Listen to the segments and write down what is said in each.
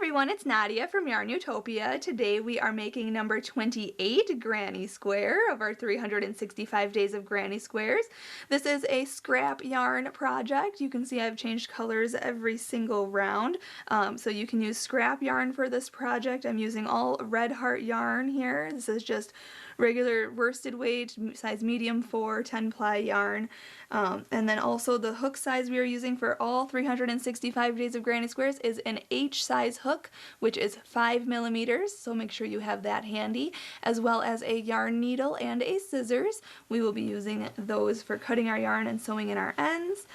everyone, it's Nadia from YARNutopia. Today we are making number 28 Granny Square of our 365 days of Granny Squares. This is a scrap yarn project. You can see I've changed colors every single round, so you can use scrap yarn for this project. I'm using all Red Heart yarn here. This is just regular worsted weight, size medium 4, 10-ply yarn. And then also the hook size we are using for all 365 days of Granny Squares is an H size hook, which is 5 millimeters, so make sure you have that handy, as well as a yarn needle and a scissors. We will be using those for cutting our yarn and sewing in our ends.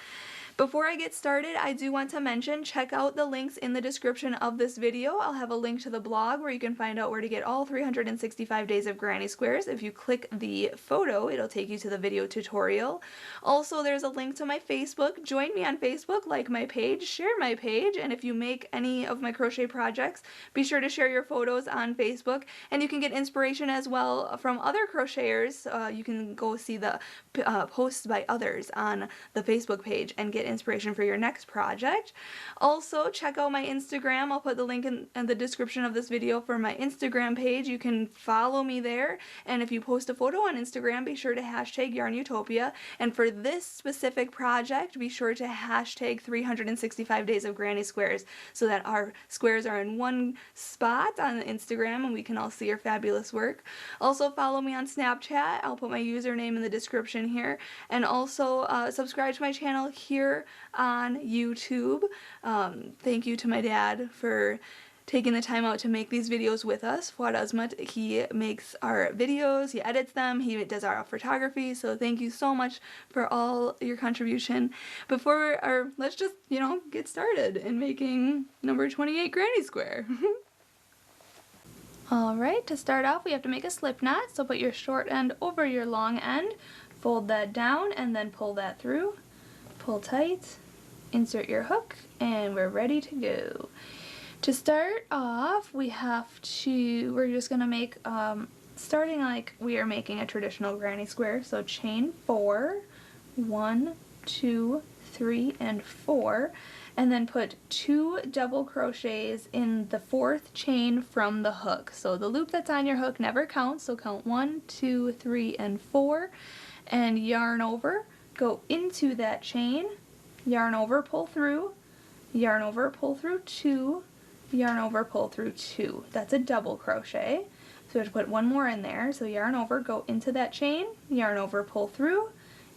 Before I get started, I do want to mention, check out the links in the description of this video. I'll have a link to the blog where you can find out where to get all 365 days of Granny Squares. If you click the photo, it'll take you to the video tutorial. Also, there's a link to my Facebook. Join me on Facebook, like my page, share my page, and if you make any of my crochet projects, be sure to share your photos on Facebook. And you can get inspiration as well from other crocheters. You can go see the posts by others on the Facebook page and get inspiration for your next project. Also, check out my Instagram. I'll put the link in the description of this video for my Instagram page. You can follow me there, and if you post a photo on Instagram, be sure to hashtag YARNutopia. And for this specific project, be sure to hashtag 365 days of Granny Squares so that our squares are in one spot on Instagram and we can all see your fabulous work. Also, follow me on Snapchat. I'll put my username in the description here, and also subscribe to my channel here on YouTube. Thank you to my dad for taking the time out to make these videos with us. Fuad Azmat, he makes our videos, he edits them, he does our photography, so thank you so much for all your contribution. Let's just, get started in making number 28 Granny Square. Alright, to start off we have to make a slip knot, so put your short end over your long end, fold that down, and then pull that through. Pull tight, insert your hook, and we're ready to go. To start off, we're just going to make, starting like we are making a traditional granny square, so chain 4, 1, 2, 3, and 4, and then put 2 double crochets in the 4th chain from the hook. So the loop that's on your hook never counts, so count 1, 2, 3, and 4, and yarn over. Go into that chain, yarn over, pull through, yarn over, pull through 2, yarn over, pull through 2. That's a double crochet. So we have to put one more in there. So yarn over, go into that chain, yarn over, pull through,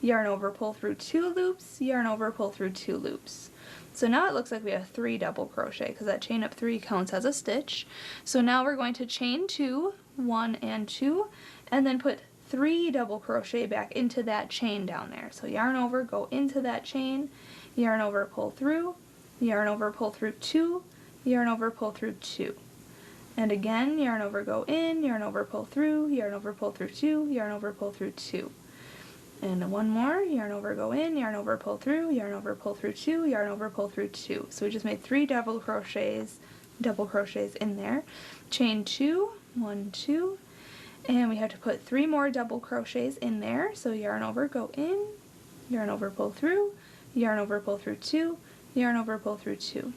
yarn over, pull through 2 loops, yarn over, pull through 2 loops. So now it looks like we have 3 double crochet because that chain up 3 counts as a stitch. So now we're going to chain 2, 1 and 2, and then put 3 double crochet back into that chain down there. So yarn over, go into that chain, yarn over, pull through, yarn over, pull through 2, yarn over, pull through 2. And again, yarn over, go in, yarn over, pull through, yarn over, pull through 2, yarn over, pull through 2. And one more, yarn over, go in, yarn over, pull through, yarn over, pull through 2, yarn over, pull through 2. So we just made 3 double crochets in there. Chain 2, 1, 2, and we have to put 3 more double crochets in there. So yarn over, go in, yarn over, pull through, yarn over, pull through 2, yarn over, pull through 2.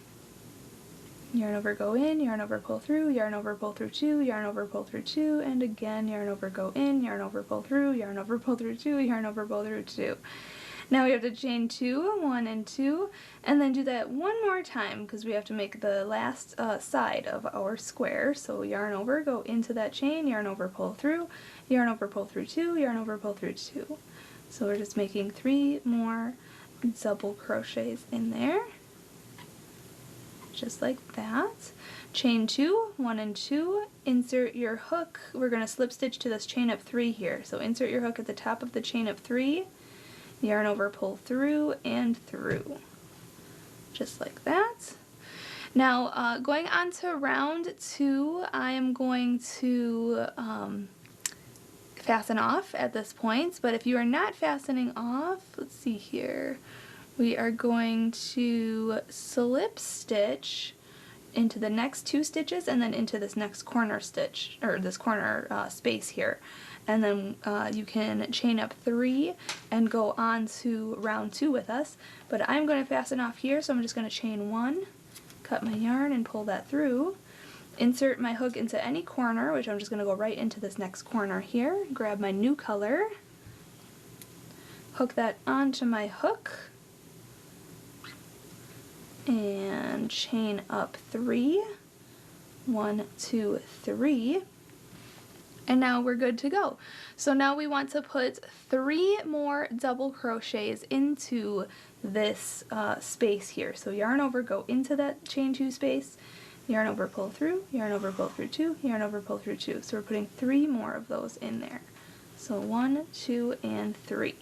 Yarn over, go in, yarn over, pull through, yarn over, pull through 2, yarn over, pull through 2, and again, yarn over, go in, yarn over, pull through, yarn over, pull through 2, yarn over, pull through 2. Now we have to chain 2, 1 and 2, and then do that one more time because we have to make the last side of our square. So yarn over, go into that chain, yarn over, pull through, yarn over, pull through 2, yarn over, pull through 2. So we're just making 3 more double crochets in there, just like that. Chain 2, 1 and 2, insert your hook. We're going to slip stitch to this chain of 3 here. So insert your hook at the top of the chain of 3, yarn over, pull through, and through. Just like that. Now, going on to round 2, I am going to fasten off at this point, but if you are not fastening off, let's see here, we are going to slip stitch into the next 2 stitches and then into this next corner stitch, or this corner space here. And then you can chain up 3 and go on to round 2 with us. But I'm going to fasten off here, so I'm just going to chain 1, cut my yarn and pull that through. Insert my hook into any corner, which I'm just going to go right into this next corner here. Grab my new color, hook that onto my hook, and chain up 3. 1, 2, 3. And now we're good to go. So now we want to put 3 more double crochets into this space here. So yarn over, go into that chain 2 space, yarn over, pull through, yarn over, pull through 2, yarn over, pull through 2. So we're putting 3 more of those in there. So 1, 2, and 3.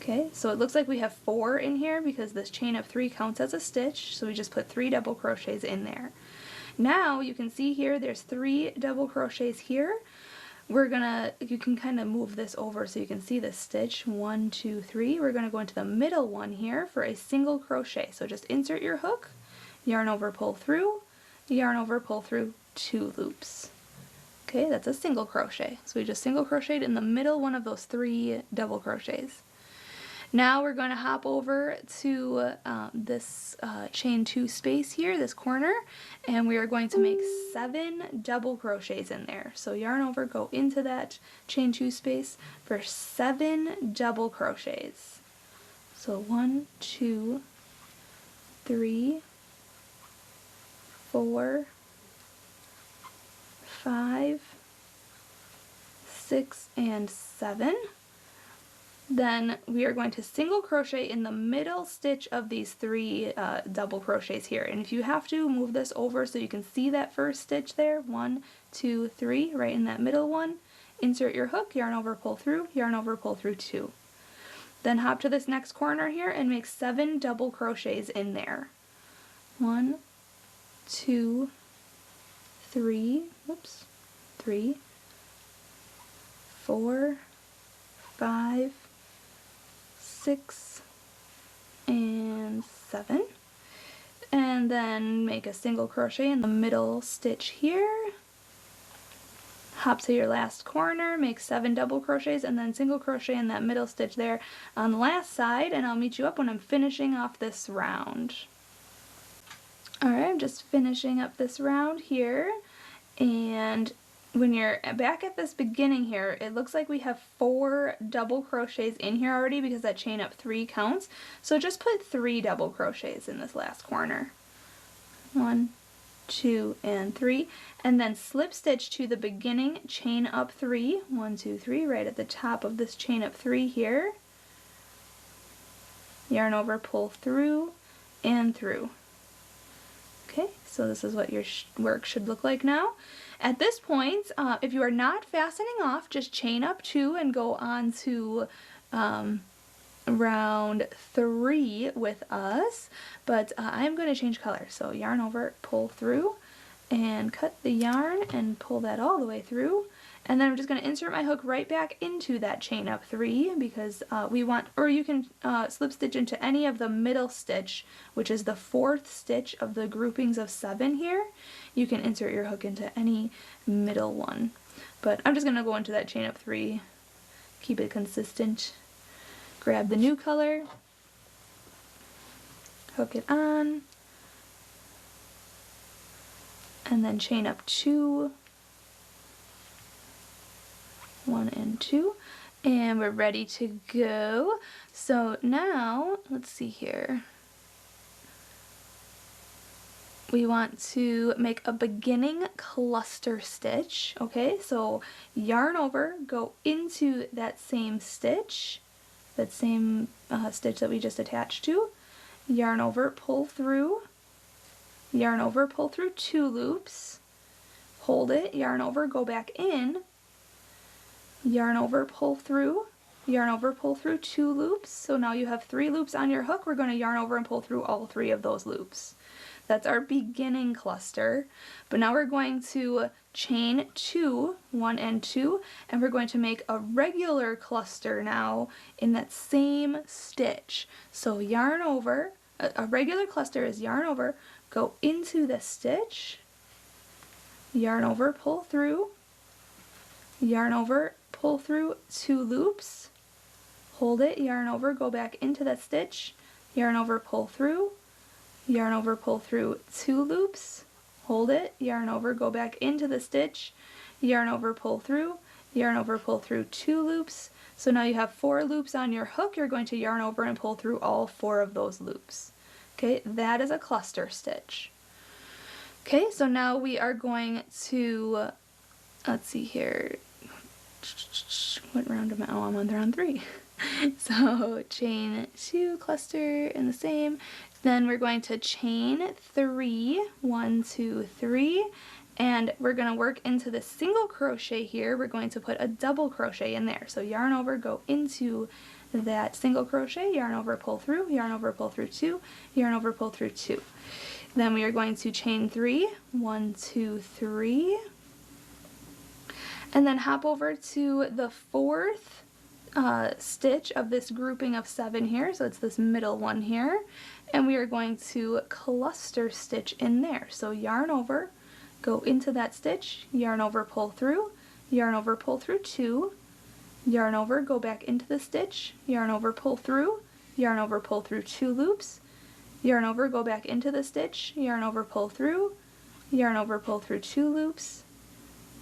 Okay, so it looks like we have 4 in here because this chain of 3 counts as a stitch, so we just put 3 double crochets in there. Now you can see here there's 3 double crochets here. You can kind of move this over so you can see this stitch. 1, 2, 3. We're going to go into the middle one here for a single crochet. So just insert your hook, yarn over, pull through, yarn over, pull through 2 loops. Okay, that's a single crochet. So we just single crocheted in the middle one of those 3 double crochets. Now we're going to hop over to this chain 2 space here, this corner, and we are going to make 7 double crochets in there. So yarn over, go into that chain 2 space for 7 double crochets. So 1, 2, 3, 4, 5, 6, and 7. Then we are going to single crochet in the middle stitch of these 3 double crochets here. And if you have to, move this over so you can see that first stitch there. 1, 2, 3, right in that middle one. Insert your hook, yarn over, pull through, yarn over, pull through 2. Then hop to this next corner here and make 7 double crochets in there. 1, 2, 3, 3, 4, 5, 6, and 7, and then make a single crochet in the middle stitch here, hop to your last corner, make 7 double crochets, and then single crochet in that middle stitch there on the last side, and I'll meet you up when I'm finishing off this round. Alright, I'm just finishing up this round here, and when you're back at this beginning here, it looks like we have 4 double crochets in here already because that chain up 3 counts. So just put 3 double crochets in this last corner. 1, 2, and 3. And then slip stitch to the beginning, chain up 3. 1, 2, 3, right at the top of this chain up 3 here. Yarn over, pull through, and through. Okay, so this is what your work should look like now. At this point, if you are not fastening off, just chain up 2 and go on to round 3 with us. But I'm going to change color. So yarn over, pull through, and cut the yarn and pull that all the way through. And then I'm just going to insert my hook right back into that chain up 3 because we want, or you can slip stitch into any of the middle stitch, which is the 4th stitch of the groupings of 7 here. You can insert your hook into any middle one. But I'm just going to go into that chain up 3, keep it consistent. Grab the new color, hook it on, and then chain up 2, 1 and 2, and we're ready to go. So now, let's see here. We want to make a beginning cluster stitch, okay? So yarn over, go into that same stitch, stitch that we just attached to, yarn over, pull through, yarn over, pull through 2 loops, hold it, yarn over, go back in, yarn over, pull through, yarn over, pull through 2 loops. So now you have 3 loops on your hook. We're going to yarn over and pull through all 3 of those loops. That's our beginning cluster. But now we're going to chain 2, 1 and 2, and we're going to make a regular cluster now in that same stitch. So yarn over, a regular cluster is yarn over, go into the stitch, yarn over, pull through, yarn over, pull through 2 loops, hold it, yarn over, go back into that stitch, yarn over, pull through, yarn over, pull through 2 loops, hold it, yarn over, go back into the stitch, yarn over, pull through, yarn over, pull through 2 loops. So now you have 4 loops on your hook. You're going to yarn over and pull through all 4 of those loops. Okay, that is a cluster stitch. Okay, so now we are going to, let's see here, what round am I? Oh, I'm on round 3. So chain 2, cluster, and the same. Then we're going to chain 3, 1, 2, 3, and we're going to work into the single crochet here. We're going to put a double crochet in there. So yarn over, go into that single crochet, yarn over, pull through, yarn over, pull through 2, yarn over, pull through 2. Then we are going to chain 3, 1, 2, 3, and then hop over to the 4th stitch of this grouping of 7 here, so it's this middle one here, and we are going to cluster stitch in there. So yarn over, go into that stitch, yarn over, pull through, yarn over, pull through 2, yarn over, go back into the stitch, yarn over, pull through, yarn over, pull through 2 loops, yarn over, go back into the stitch, yarn over, pull through, yarn over, pull through 2 loops,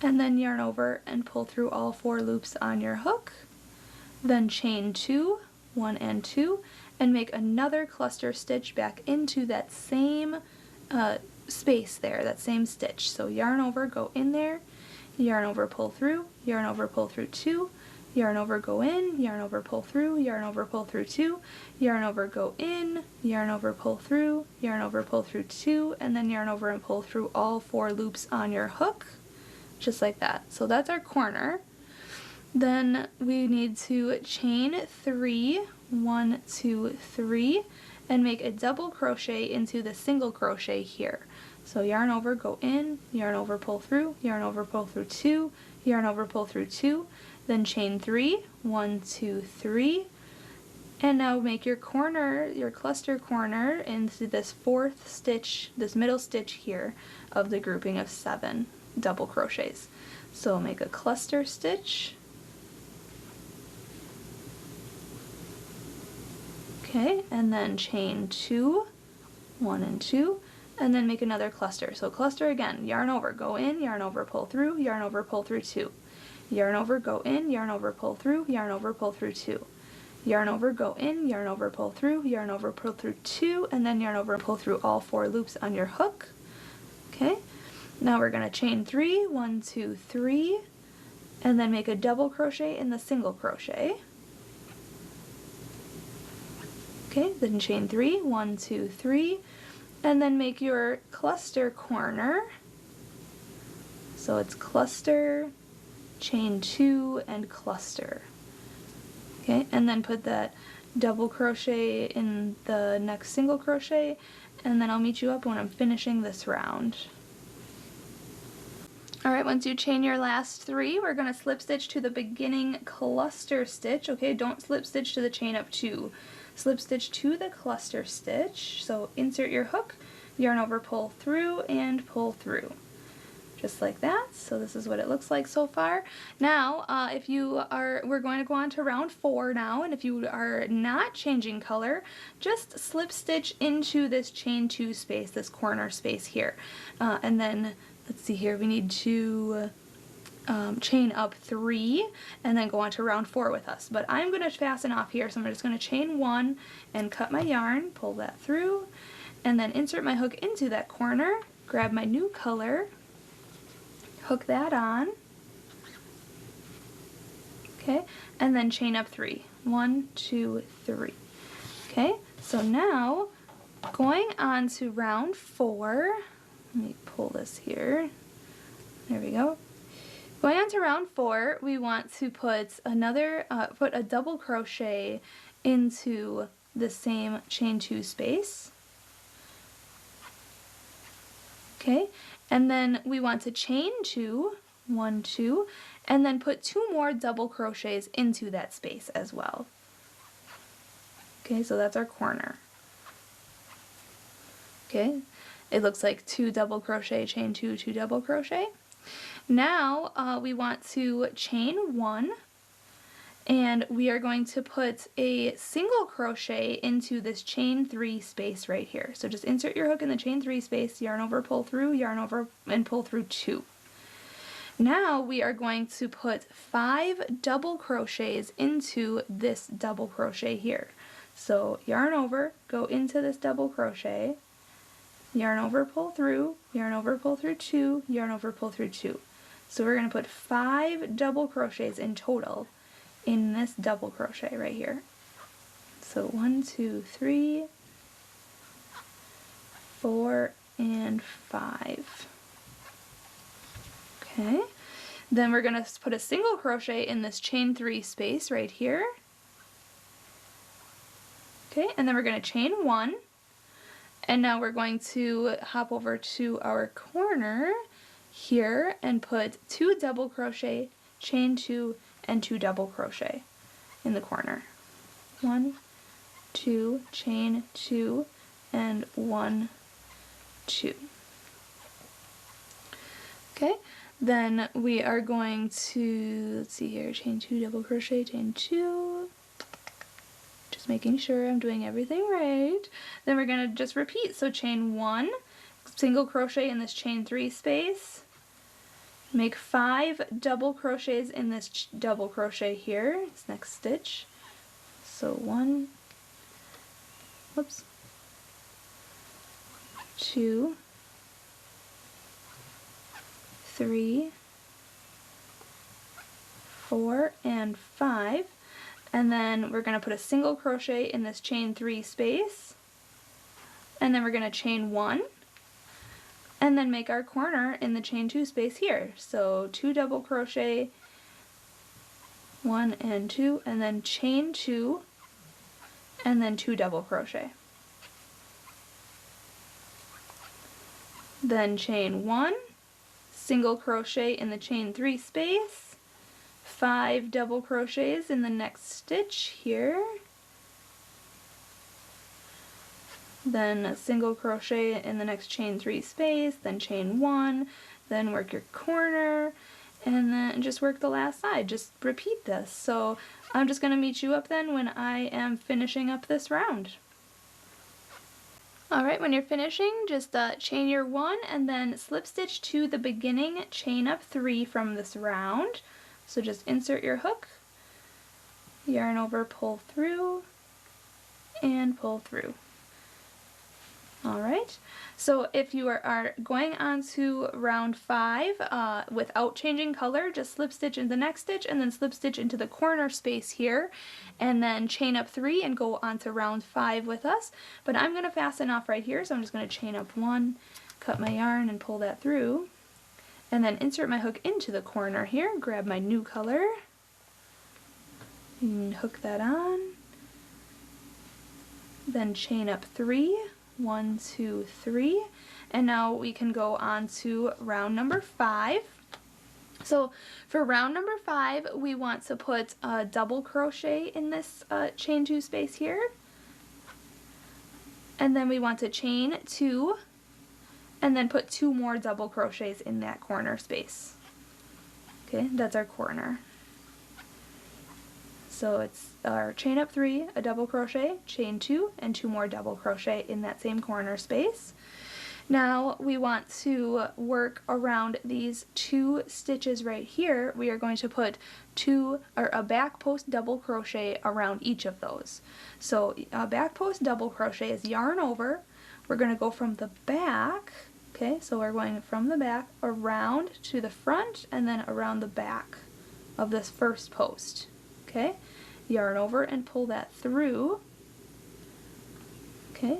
and then yarn over and pull through all 4 loops on your hook. Then chain 2, 1 and 2, and make another cluster stitch back into that same space there, that same stitch. So yarn over, go in there, yarn over, pull through, yarn over, pull through 2, yarn over, go in, yarn over, pull through, yarn over, pull through 2, yarn over, go in, yarn over, pull through, yarn over, pull through 2, and then yarn over and pull through all 4 loops on your hook, just like that. So that's our corner. Then we need to chain 3, 1, 2, 3, and make a double crochet into the single crochet here. So yarn over, go in, yarn over, pull through, yarn over, pull through 2, yarn over, pull through 2, then chain 3, 1, 2, 3, and now make your corner, your cluster corner, into this 4th stitch, this middle stitch here of the grouping of 7 double crochets. So make a cluster stitch. Okay, and then chain 2, 1 and 2, and then make another cluster. So cluster again, yarn over, go in, yarn over, pull through, yarn over, pull through 2. Yarn over, go in, yarn over, pull through, yarn over, pull through 2. Yarn over, go in, yarn over, pull through, yarn over, pull through 2, and then yarn over and pull through all 4 loops on your hook. Okay, now we're going to chain 3, 1, 2, 3, and then make a double crochet in the single crochet. Okay, then chain 3, 1, 2, 3, and then make your cluster corner. So it's cluster, chain 2, and cluster. Okay, and then put that double crochet in the next single crochet, and then I'll meet you up when I'm finishing this round. Alright, once you chain your last 3, we're going to slip stitch to the beginning cluster stitch. Okay, don't slip stitch to the chain up 2. Slip stitch to the cluster stitch. So insert your hook, yarn over, pull through, and pull through. Just like that. So this is what it looks like so far. Now, we're going to go on to round 4 now, and if you are not changing color, just slip stitch into this chain 2 space, this corner space here. And then, let's see here, we need to chain up 3 and then go on to round 4 with us. But I'm going to fasten off here, so I'm just going to chain 1 and cut my yarn, pull that through, and then insert my hook into that corner, grab my new color, hook that on, okay, and then chain up 3. 1, 2, 3. Okay, so now going on to round 4, let me pull this here, there we go. Going on to round 4, we want to put put a double crochet into the same chain 2 space. Okay, and then we want to chain 2, 1, 2, and then put 2 more double crochets into that space as well. Okay, so that's our corner. Okay, it looks like 2 double crochet, chain 2, 2 double crochet. Now we want to chain 1 and we are going to put a single crochet into this chain 3 space right here. So just insert your hook in the chain 3 space, yarn over, pull through, yarn over, and pull through 2. Now we are going to put 5 double crochets into this double crochet here. So yarn over, go into this double crochet, yarn over, pull through, yarn over, pull through 2, yarn over, pull through 2. So we're going to put 5 double crochets in total in this double crochet right here. So 1, 2, 3, 4, and 5. Okay, then we're going to put a single crochet in this chain 3 space right here. Okay, and then we're going to chain 1, and now we're going to hop over to our corner here and put 2 double crochet, chain 2, and 2 double crochet in the corner. 1, 2, chain 2, and 1, 2. Okay, then we are going to, let's see here, chain 2, double crochet, chain 2, just making sure I'm doing everything right. Then we're going to just repeat, so chain 1, single crochet in this chain 3 space, make 5 double crochets in this double crochet here, this next stitch. So 1, whoops, 2, 3, 4, and 5. And then we're going to put a single crochet in this chain 3 space. And then we're going to chain 1. And then make our corner in the chain 2 space here. So 2 double crochet, 1 and 2, and then chain 2, and then 2 double crochet. Then chain 1, single crochet in the chain 3 space, 5 double crochets in the next stitch here, then a single crochet in the next chain 3 space, then chain 1, then work your corner, and then just work the last side. Just repeat this. So I'm just going to meet you up then when I am finishing up this round. Alright, when you're finishing, just chain your 1 and then slip stitch to the beginning chain up 3 from this round. So just insert your hook, yarn over, pull through, and pull through. Alright, so if you are going on to round 5 without changing color, just slip stitch into the next stitch and then slip stitch into the corner space here and then chain up 3 and go on to round 5 with us. But I'm going to fasten off right here, so I'm just going to chain up 1, cut my yarn and pull that through, and then insert my hook into the corner here, grab my new color, and hook that on, then chain up 3, 1, 2, 3, and now we can go on to round number 5. So for round number 5, we want to put a double crochet in this chain 2 space here, and then we want to chain 2, and then put 2 more double crochets in that corner space. Okay, that's our corner. So it's our chain up 3, a double crochet, chain 2, and 2 more double crochet in that same corner space. Now we want to work around these 2 stitches right here. We are going to put a back post double crochet around each of those. So a back post double crochet is yarn over. We're going to go from the back. Okay, so we're going from the back around to the front and then around the back of this first post. Okay, yarn over and pull that through. Okay,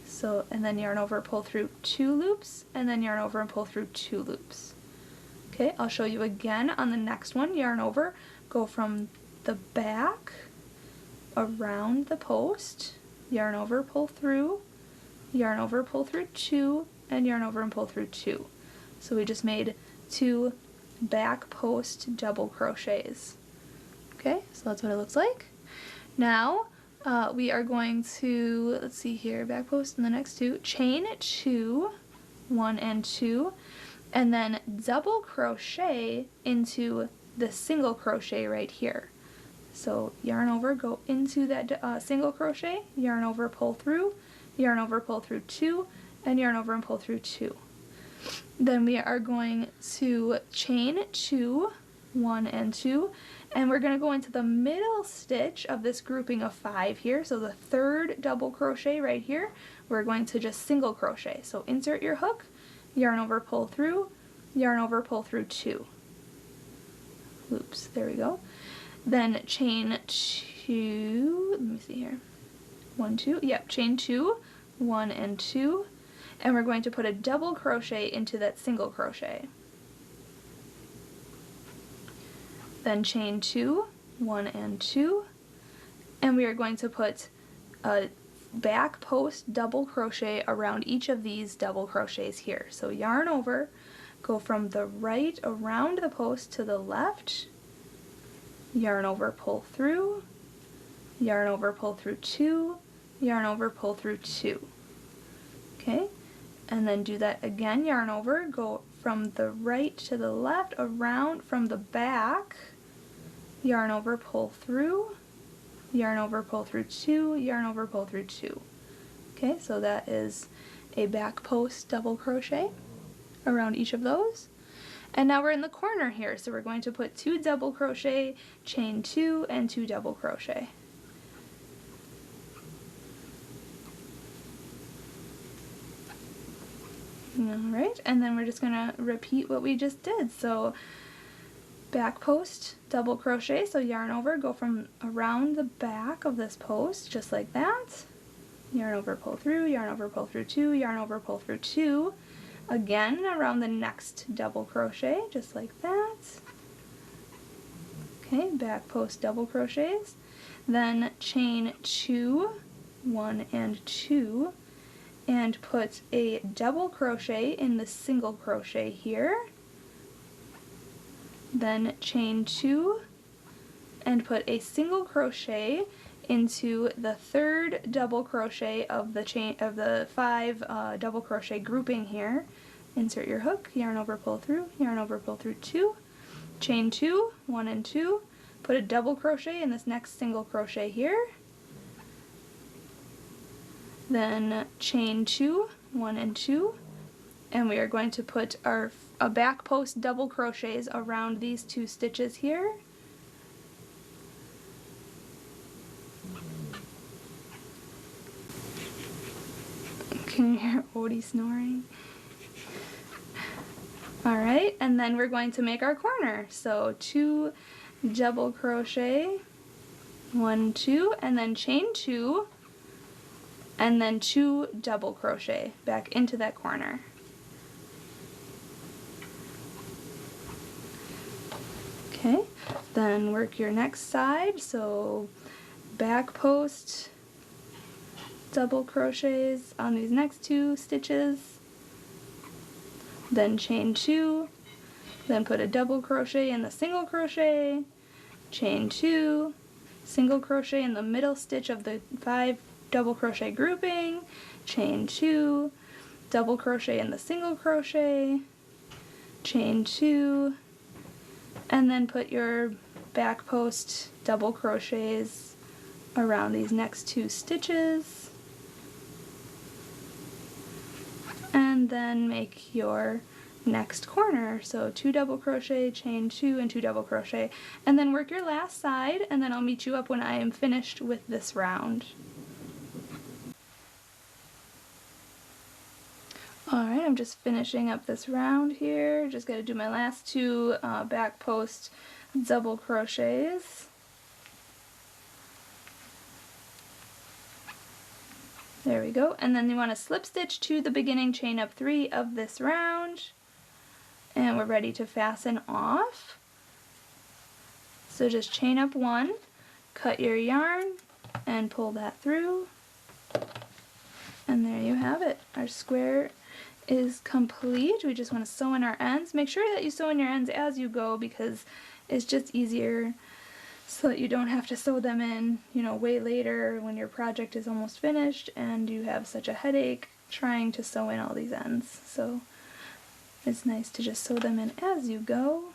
so and then yarn over, pull through 2 loops, and then yarn over and pull through 2 loops. Okay, I'll show you again on the next one. Yarn over, go from the back around the post, yarn over, pull through, yarn over, pull through 2, and yarn over and pull through 2. So we just made 2 back post double crochets. Okay, so that's what it looks like. Now we are going to, let's see here, back post and the next 2, chain 2, 1 and 2, and then double crochet into the single crochet right here. So yarn over, go into that single crochet, yarn over, pull through, yarn over, pull through 2, and yarn over and pull through 2. Then we are going to chain 2, 1 and 2, and we're going to go into the middle stitch of this grouping of 5 here. So the third double crochet right here, we're going to just single crochet. So insert your hook, yarn over, pull through, yarn over, pull through 2 loops. There we go. Then chain 2, let me see here, 1, 2, yep, chain 2, 1 and 2, and we're going to put a double crochet into that single crochet. Then chain 2, 1 and 2, and we are going to put a back post double crochet around each of these double crochets here. So yarn over, go from the right around the post to the left, yarn over, pull through, yarn over, pull through 2, yarn over, pull through 2. Okay, and then do that again, yarn over, go from the right to the left, around from the back, yarn over, pull through, yarn over, pull through 2, yarn over, pull through 2. Okay, so that is a back post double crochet around each of those. And now we're in the corner here, so we're going to put 2 double crochet, chain 2, and 2 double crochet. Alright, and then we're just going to repeat what we just did. So back post double crochet, so yarn over, go from around the back of this post, just like that. Yarn over, pull through, yarn over, pull through 2, yarn over, pull through 2. Again around the next double crochet, just like that. Okay, back post double crochets. Then chain 2, 1 and 2, and put a double crochet in the single crochet here. Then chain 2 and put a single crochet into the third double crochet of the chain of the 5 double crochet grouping here. Insert your hook, yarn over, pull through, yarn over, pull through 2, chain 2, 1 and 2, put a double crochet in this next single crochet here, then chain 2, 1 and 2, and we are going to put our back post double crochets around these 2 stitches here. Can you hear Odie snoring? Alright, and then we're going to make our corner. So 2 double crochet, 1, 2, and then chain 2, and then 2 double crochet back into that corner. Okay, then work your next side, so back post double crochets on these next 2 stitches, then chain 2, then put a double crochet in the single crochet, chain 2, single crochet in the middle stitch of the 5 double crochet grouping, chain 2, double crochet in the single crochet, chain 2, and then put your back post double crochets around these next 2 stitches, and then make your next corner. So 2 double crochet, chain 2, and 2 double crochet, and then work your last side, and then I'll meet you up when I am finished with this round. Alright, I'm just finishing up this round here. Just got to do my last 2 back post double crochets. There we go. And then you want to slip stitch to the beginning chain up 3 of this round. And we're ready to fasten off. So just chain up 1, cut your yarn, and pull that through. And there you have it. Our square is complete. We just want to sew in our ends. Make sure that you sew in your ends as you go, because it's just easier so that you don't have to sew them in, you know, way later when your project is almost finished and you have such a headache trying to sew in all these ends. So it's nice to just sew them in as you go.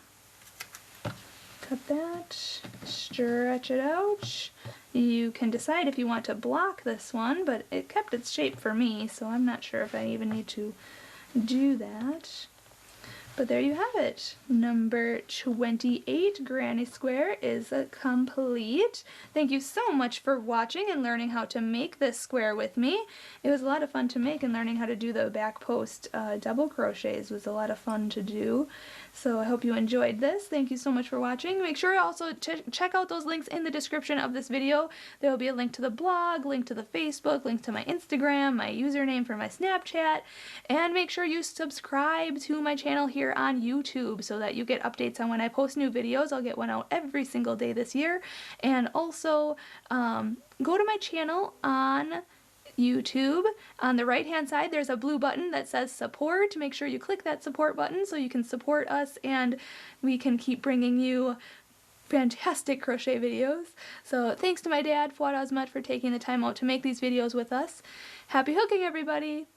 cut that, stretch it out. You can decide if you want to block this one, but it kept its shape for me, so I'm not sure if I even need to do that. But there you have it. Number 28 granny square is complete. Thank you so much for watching and learning how to make this square with me. It was a lot of fun to make, and learning how to do the back post double crochets was a lot of fun to do. So I hope you enjoyed this. Thank you so much for watching. Make sure also to check out those links in the description of this video. There will be a link to the blog, link to the Facebook, link to my Instagram, my username for my Snapchat, and make sure you subscribe to my channel here on YouTube so that you get updates on when I post new videos. I'll get one out every single day this year. And also go to my channel on YouTube. On the right hand side there's a blue button that says support. Make sure you click that support button so you can support us and we can keep bringing you fantastic crochet videos. So thanks to my dad, Fuad Azmat, for taking the time out to make these videos with us. Happy hooking, everybody!